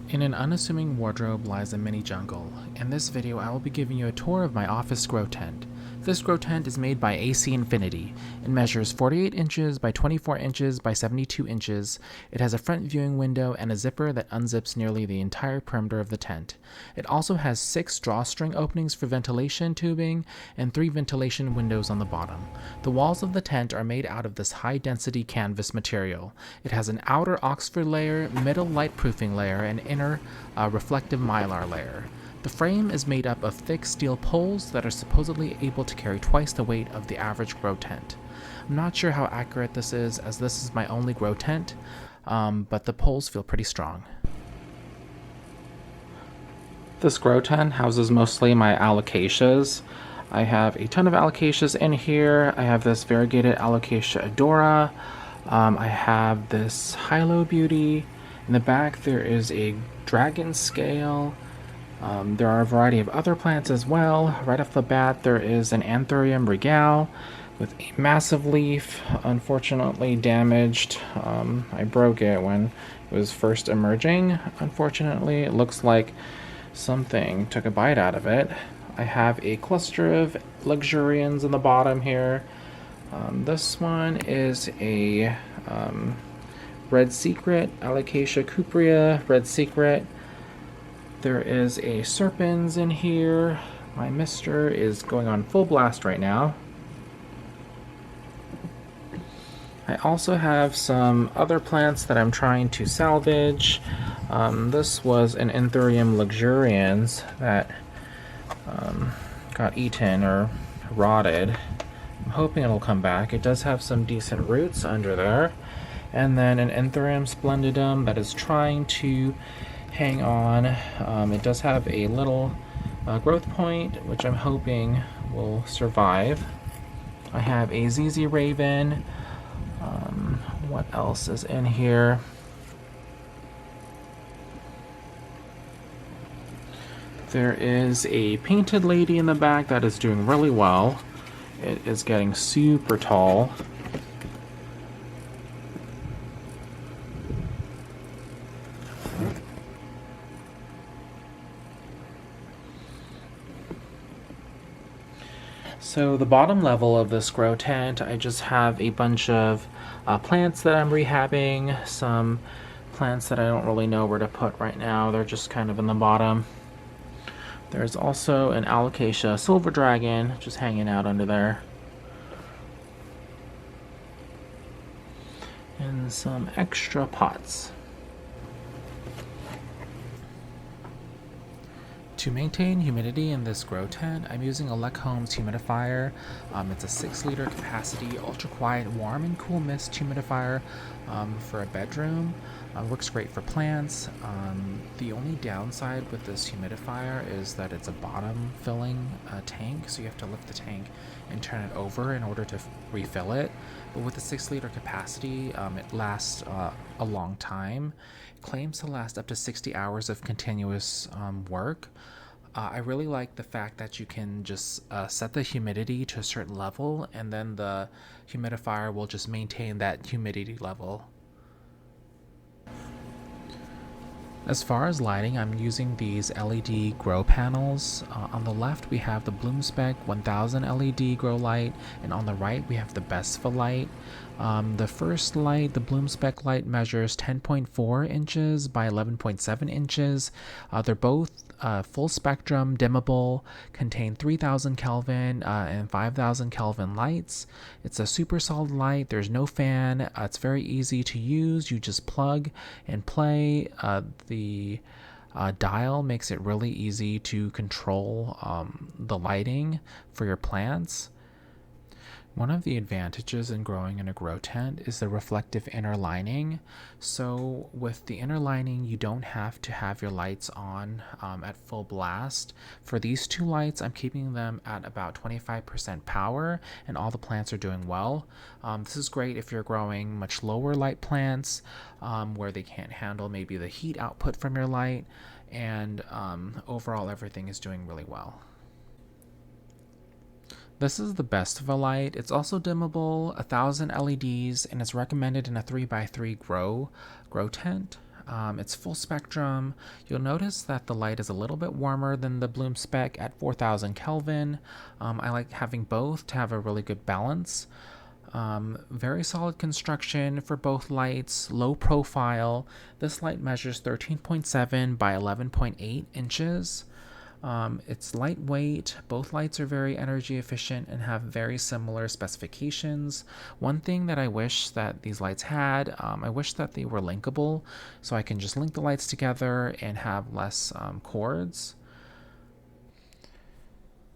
In an unassuming wardrobe lies a mini jungle. In this video, I will be giving you a tour of my office grow tent. This grow tent is made by AC Infinity. It measures 48 inches by 24 inches by 72 inches. It has a front viewing window and a zipper that unzips nearly the entire perimeter of the tent. It also has 6 drawstring openings for ventilation tubing and 3 ventilation windows on the bottom. The walls of the tent are made out of this high-density canvas material. It has an outer Oxford layer, middle light-proofing layer, and inner reflective mylar layer. The frame is made up of thick steel poles that are supposedly able to carry twice the weight of the average grow tent. I'm not sure how accurate this is, as this is my only grow tent, but the poles feel pretty strong. This grow tent houses mostly my alocasias. I have a ton of alocasias in here. I have this variegated alocasia adora. I have this Hilo beauty. In the back there is a dragon scale. There are a variety of other plants as well. Right off the bat there is an Anthurium regale with a massive leaf, unfortunately damaged. I broke it when it was first emerging. Unfortunately, it looks like something took a bite out of it. I have a cluster of luxurians in the bottom here. This one is a Red Secret, Alocasia cuprea, Red Secret. There is a Serpens in here. My mister is going on full blast right now. I also have some other plants that I'm trying to salvage. This was an Anthurium luxurians that got eaten or rotted. I'm hoping it'll come back. It does have some decent roots under there. And then an Anthurium splendidum that is trying to hang on. It does have a little growth point, which I'm hoping will survive. I have a ZZ Raven. What else is in here? There is a painted lady in the back that is doing really well. It is getting super tall. So the bottom level of this grow tent, I just have a bunch of plants that I'm rehabbing, some plants that I don't really know where to put right now. They're just kind of in the bottom. There's also an Alocasia silver dragon just hanging out under there. And some extra pots. To maintain humidity in this grow tent, I'm using a Lec-Home's humidifier. It's a 6-liter capacity, ultra-quiet, warm and cool mist humidifier for a bedroom. Works great for plants. The only downside with this humidifier is that it's a bottom-filling tank, so you have to lift the tank and turn it over in order to refill it. But with the 6-liter capacity, it lasts a long time. It claims to last up to 60 hours of continuous work. I really like the fact that you can just set the humidity to a certain level, and then the humidifier will just maintain that humidity level. As far as lighting, I'm using these LED grow panels. On the left we have the BloomSpec 1000 LED grow light, and on the right we have the Bestfa light. The first light, the BloomSpec light, measures 10.4 inches by 11.7 inches. They're both full spectrum, dimmable, contain 3000 Kelvin and 5000 Kelvin lights. It's a super solid light. There's no fan. It's very easy to use. You just plug and play. The dial makes it really easy to control the lighting for your plants. One of the advantages in growing in a grow tent is the reflective inner lining. So with the inner lining, you don't have to have your lights on at full blast. For these two lights, I'm keeping them at about 25% power, and all the plants are doing well. This is great if you're growing much lower light plants where they can't handle maybe the heat output from your light, and overall everything is doing really well. This is the best of a light. It's also dimmable, 1,000 LEDs, and it's recommended in a 3x3 grow tent. It's full spectrum. You'll notice that the light is a little bit warmer than the Bloom spec at 4,000 Kelvin. I like having both to have a really good balance. Very solid construction for both lights, low profile. This light measures 13.7 by 11.8 inches. It's lightweight. Both lights are very energy efficient and have very similar specifications. One thing that I wish that these lights had, I wish that they were linkable, so I can just link the lights together and have less cords.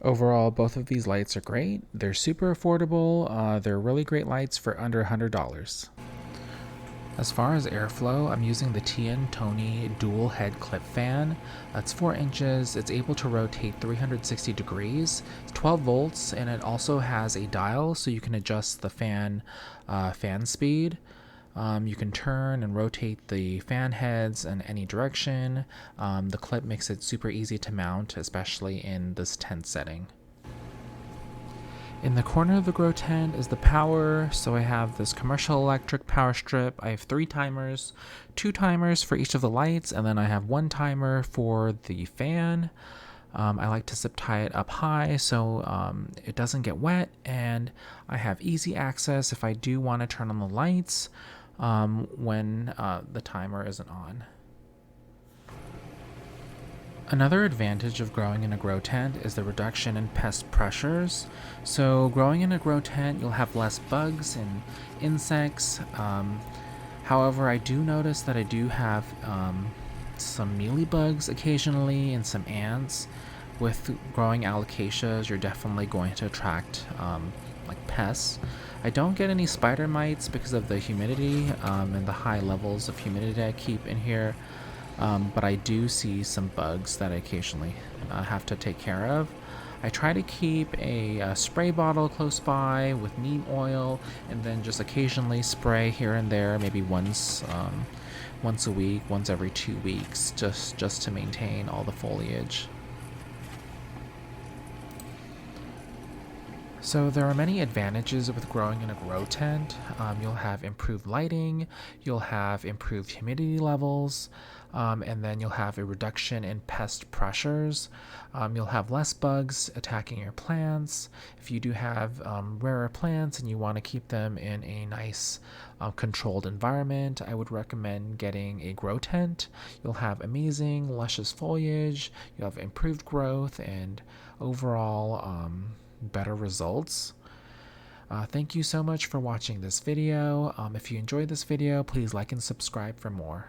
Overall, both of these lights are great. They're super affordable. They're really great lights for under $100. As far as airflow, I'm using the Tony dual head clip fan. It's 4 inches, it's able to rotate 360 degrees, it's 12 volts, and it also has a dial so you can adjust the fan speed. You can turn and rotate the fan heads in any direction. The clip makes it super easy to mount, especially in this tent setting. In the corner of the grow tent is the power, so I have this commercial electric power strip. I have 3 timers, 2 timers for each of the lights, and then I have 1 timer for the fan. I like to zip tie it up high so it doesn't get wet, and I have easy access if I do want to turn on the lights when the timer isn't on. Another advantage of growing in a grow tent is the reduction in pest pressures. So growing in a grow tent, you'll have less bugs and insects. However, I do notice that I do have some mealybugs occasionally and some ants. With growing alocasias, you're definitely going to attract like pests. I don't get any spider mites because of the humidity and the high levels of humidity I keep in here. But I do see some bugs that I occasionally have to take care of. I try to keep a spray bottle close by with neem oil, and then just occasionally spray here and there, maybe once a week, once every 2 weeks, just to maintain all the foliage. So there are many advantages with growing in a grow tent. You'll have improved lighting, you'll have improved humidity levels, and then you'll have a reduction in pest pressures. You'll have less bugs attacking your plants. If you do have rarer plants and you want to keep them in a nice controlled environment, I would recommend getting a grow tent. You'll have amazing luscious foliage, you'll have improved growth, and overall better results. Thank you so much for watching this video. If you enjoyed this video, please like and subscribe for more.